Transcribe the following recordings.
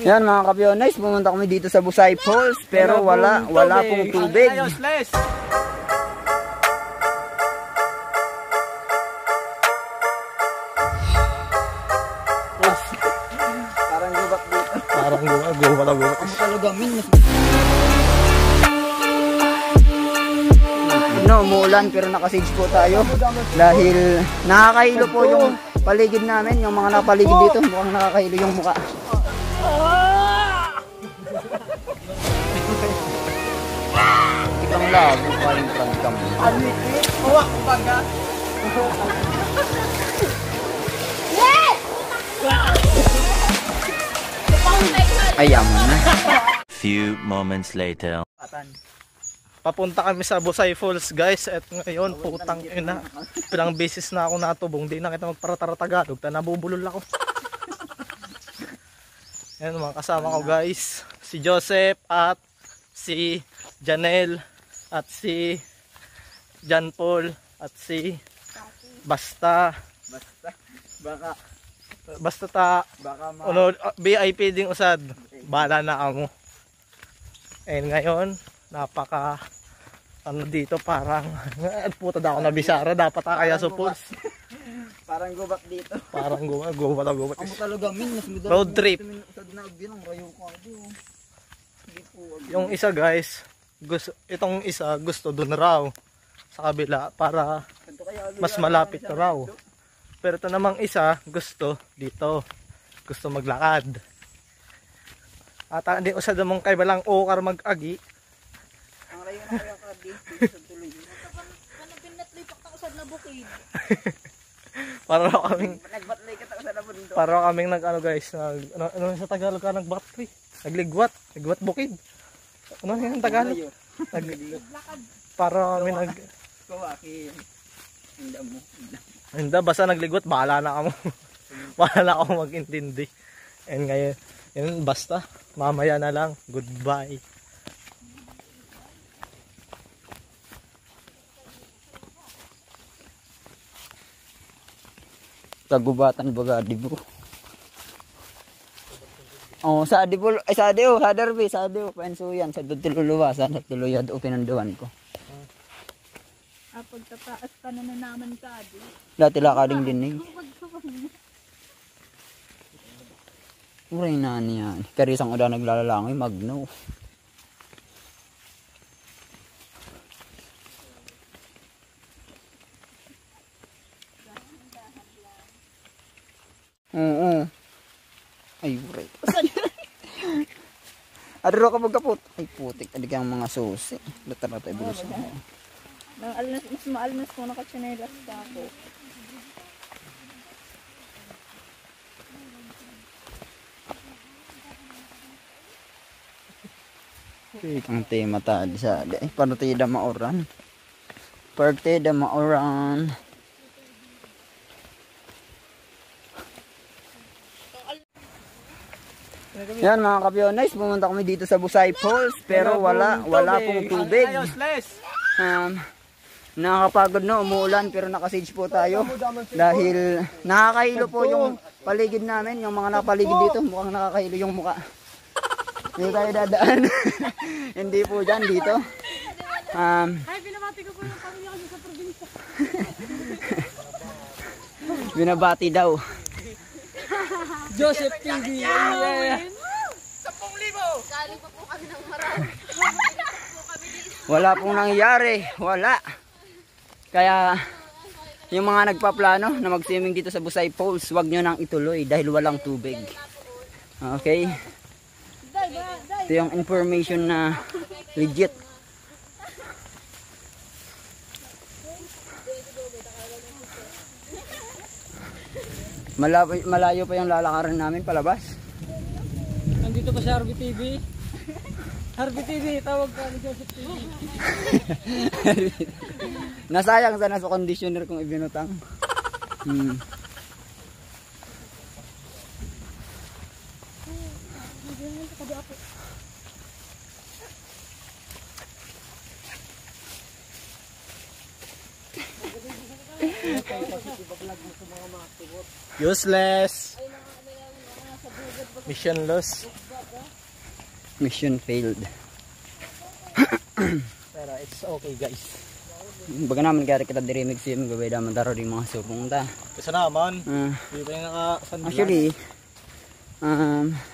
Yan mga kapyones, pumunta kami dito sa Busay Falls pero wala pong tubig. Parang gubat dito. Parang gubat. Kalugamin. No, umuulan pero nakasage po tayo dahil nakakahilo po yung paligid namin, yung mga nakapaligid dito, mukhang nakakahilo yung mukha. Itang labo pa yung trangkam. Huwag baga. Ayaw mo na. Few moments later. Papunta kami sa Busay Falls guys. At ngayon putang ina, pilang beses na ako natubong. Di na kita magparatara-tagalog. Nabubulol ako. Yan mga kasama ko guys. Si Joseph at si Janelle at si John Paul at si Basta VIP ding usad. Bala na ako. And ngayon napaka dito parang puta daw ako na bisara dapat kaya suppose. Parang gubat dito. Parang gubat. Ang talugamin road trip. Yung isa guys, itong isa gusto doon raw sa kabila para mas malapit raw. Pero ito namang isa gusto dito. Gusto maglakad. At hindi usad mong kay balang okar mag-agi. Ang rayo na kaya ka dito sa tuloy. Pinatlipak na usad na bukid. Para kaming nag-ano guys, ano sa Tagalog ka nag-battery? Nagligwat bukid. Ano yung Tagalog? Para kami Hindi, basta nagligwat, bahala na ako. Bahala na ako mag-intindi. And ngayon, yun, basta, mamaya na lang. Goodbye. Kagubatan baga Adibo. Oh, sa Adibo, sa Derby, sa Adibo, pensuyan, sa Dutululuwasan, sa Tuluyad o pinanduan ko. Pagtataas pa na naman ka, di. Dati lakading din eh. Uray na niyan. Karisang uda naglalalangoy, magno. Oo. Ay, uray. Adro ka magkapot. Ay, putik. Adik ang mga susi. Latar-latar ibulos mo. Mas maalmas ko nakatsinelas ka ako. Ang tema tadi sa partida mauran. Partida mauran. Yan mga kapyones, pumunta kami dito sa Busay Falls pero wala pong tubig. Nakakapagod no, umuulan pero nakasage po tayo dahil nakakahilo po yung paligid namin, yung mga nakapaligid dito, mukhang nakakahilo yung mukha. Dito tayo dadaan. Hindi po dyan, dito. Ay, binabati ko po yung pamilya ko sa probinsya. Binabati daw. Joseph TV. 10,000! Galing pa po kami ng marami. Wala pong nangyari, wala. Kaya yung mga nagpaplano na mag-swimming dito sa Busay Falls, wag nyo nang ituloy dahil walang tubig. Okay? Ito yung information na legit. Malayo pa yung lalakaran namin palabas. Nandito pa sa RBTV. RBTV, tawag ka ni Joseph TV. Nasayang sana sa conditioner kung ibinutang. Useless. Mission loss. Mission failed. Pero it's okay guys. Baga naman kaya kita dirimig siya magabay naman taro rin mga supong ta. Kasi naman, hindi tayo nakasandalan. Actually,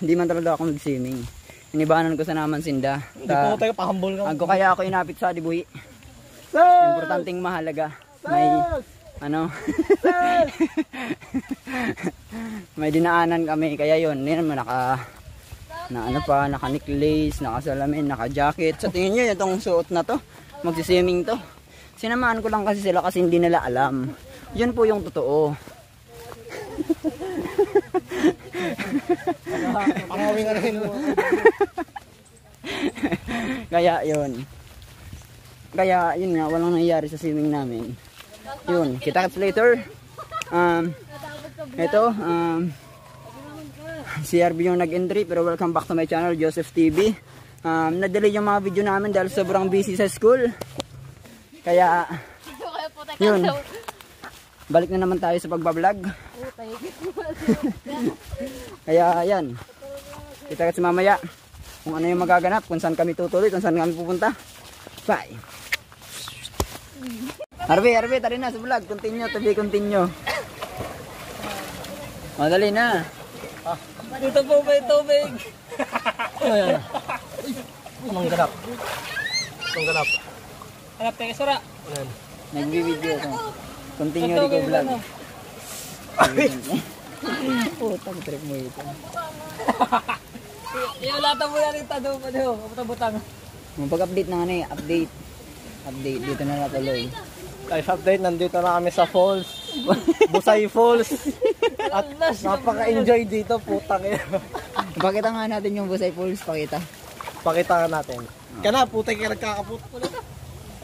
hindi man talaga ako nag-swimming. Inibanan ko sa naman sinda. Hindi po tayo pahambol ka. Ako kaya ako inapit sa dibuhi. Importanteng mahalaga. May, ano, may dinaanan kami. Kaya yun, hindi naman naka-necklace, naka-salamin, naka-jacket. Sa tingin nyo, itong suot na to, magsiswimming to. Sinamahan ko lang kasi sila kasi hindi nila alam. Yun po yung totoo. Pangawin ka rin mo. Kaya yun. Kaya yun nga, walang nangyayari sa swimming namin. Yun, kita-kits later. Ito, si RB yung nag-entry pero welcome back to my channel, Joseph TV. Na-delay yung mga video namin dahil sobrang busy sa school. Kaya, yun. Balik na naman tayo sa pagbablog. Kaya, yan. Kita-kits mamaya kung ano yung magaganap, kung saan kami tutuloy, kung saan kami pupunta. Bye! Arbe, tari na sa vlog. Continue, continue. Madali na. Dito po may tubig. Mangganap. Hanap tayo sara. Nagbi-video ko. Continue di ko vlog. Putang trip mo ito. Iulatan mo na rin tado pa daw. Butang. Mag-update na nga update. Update, dito na natuloy. Guys, update, nandito na kami sa falls. Busay Falls. At napaka-enjoy dito, putang ina. Pakita nga natin yung Busay Falls, pakita. Pakita natin. Kana, putang ina, nagkakaput.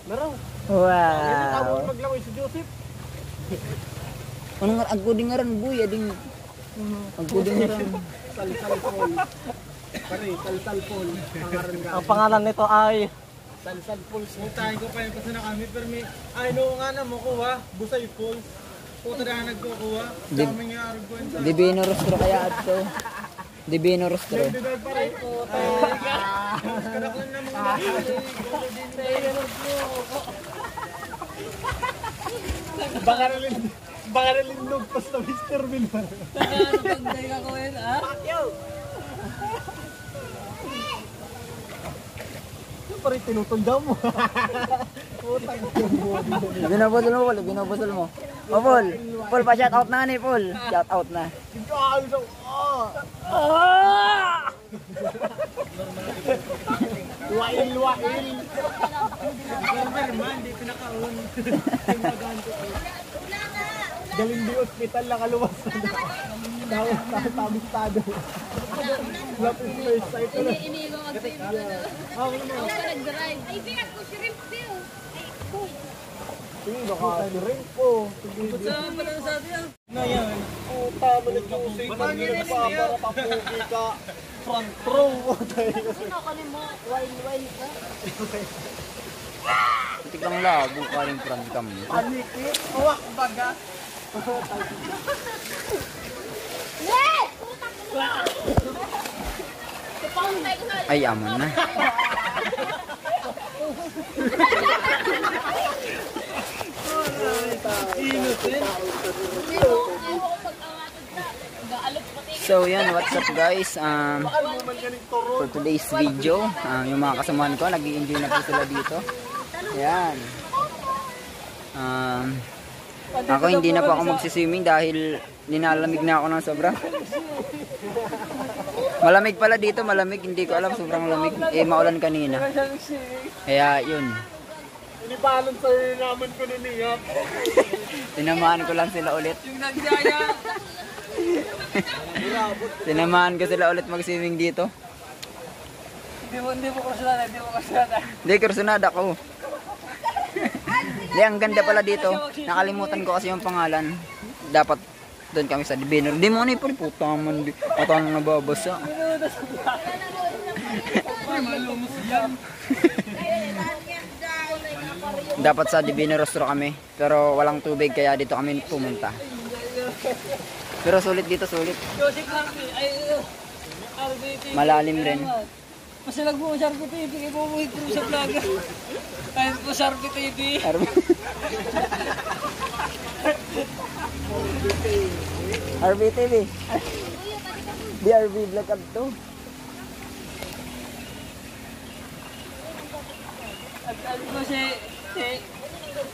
Meron. Wow. Maglangoy si Joseph. Anong agkuding nga rin, buy, ading. Agkuding nga rin. Salsal Falls. Ang pangalan nito ay Salsal Falls. Mutahin ko pa yung kasi na kami. Pero may, ay no nga na mo kuha. Busay Falls. Puta na nagkukuha. Dami nga arguan sa... Divino Rostro kaya ato. Divino Rostro. Bibigay pa rin po. Kanak lang na mga baka nalindog basta Mr. Milman. Ano pagday ka ko yun, ha? Pakyo! Yung pa rin tinutunda mo. Putang Binabasol mo, Paul. Binabasol mo. O, Paul. Paul, pa-shout out na ni Paul. Shout out na. Wail. Superman, di pinakaon. Galing di hospital lang kaluwas na. Dawat na tabistado. Lapis first sight na. Iniigo ang save. Ako pa nag-drive. Ay, bigat ko si Rimp Bill. Sige, baka si Rimp po. Saan pa lang sabi yan? Na yan. Puta, malit yung usay. Para papugi ka. Front row. Ano ka mo? Wail ka? Putik lang labo ka rin front cam. Anikit. Uwak baga. Ay, amon na. So yan, what's up guys, for today's video, yung mga kasamahan ko, nag-i-enjoy na po sila dito. Ayan. Ako hindi na po ako magsiswimming dahil ninalamig na ako ng sobra. Malamig pala dito, malamig, hindi ko alam, sobrang lamig. Maulan kanina. Kaya yun. Inipalan sa'yo naman ko niliyap. Tinamahan ko lang sila ulit. Yung nagyaya. Tinamahan ko sila ulit mag-swimming dito. Hindi mo kursunada. Hindi, kursunada ko. Hindi, ang ganda pala dito. Nakalimutan ko kasi yung pangalan. Dapat doon kami sa Divino. Hindi mo na ipon. Puta man. Ito ang nababasa. Dapat sa Divino Rostro kami. Pero walang tubig kaya dito kami pumunta. Pero sulit dito, sulit. Joseph Harvey, ay Malalim rin. Pasilag mo, Sharpie TV. Ibubuhay ko sa vlog. Kain po, Sharpie TV. RBTV. DRV Vlog Up to. At ko si...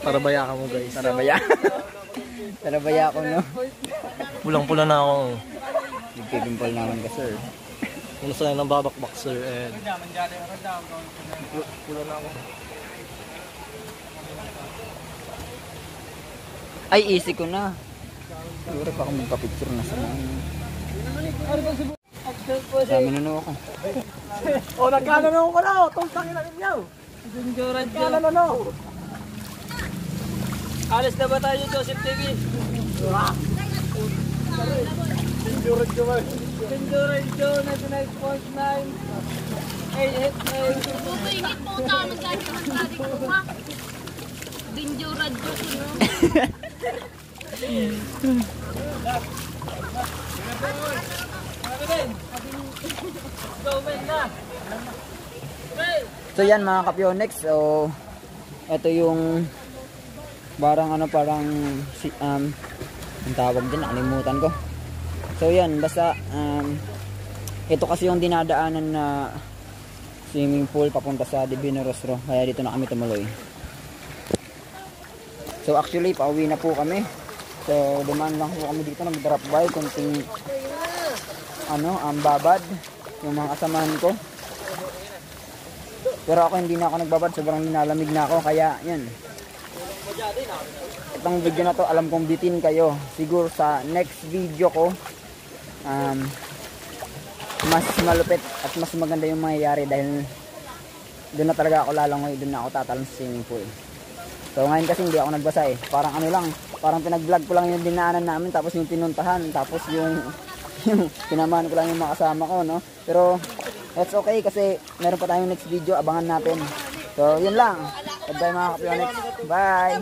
Para baya ka mo guys. Tarabaya. Tarabaya ako, no? Pulang-pula na ako. Nagpipimpal naman ka, sir. Muna sa ng babakbak sir. And... Pula na ako. Ay, easy ko na. Siguro pa ako magpa-picture na sa mga. Dami na ako. Oh, nagkano ko na. Tungtangin na ninyo. Nagkano na. Alis na ba tayo, Joseph TV? Pinduradyo na 9.9. Bubingit po tama sa akin ang tari ko ha. Binjuradyo ko no. So yan mga kapyonex. So ito yung parang ang tawag din, nakalimutan ko. So yan, basta ito kasi yung dinadaanan na swimming pool papunta sa Divino Rostro, kaya dito na kami tumuloy. So actually pauwi na po kami. So dumaan lang po kami dito, nag-drop by kunting babad yung mga kasamahan ko. Pero ako hindi na ako nagbabad, sobrang nilalamig na ako, kaya yan. Itong video na to alam kong bitin kayo. Siguro sa next video ko mas malupit at mas maganda yung mangyayari dahil doon na talaga ako lalangoy, doon na ako tatalon sa swimming pool. So ngayon kasi hindi ako nagbasa eh. Parang parang pinag-vlog ko lang yung dinaanan namin, tapos yung pinuntahan, tapos yung pinamahan ko lang yung mga kasama ko, no? Pero that's okay kasi meron pa tayong next video, abangan natin. So yun lang. Bye mga kapyonex. Bye.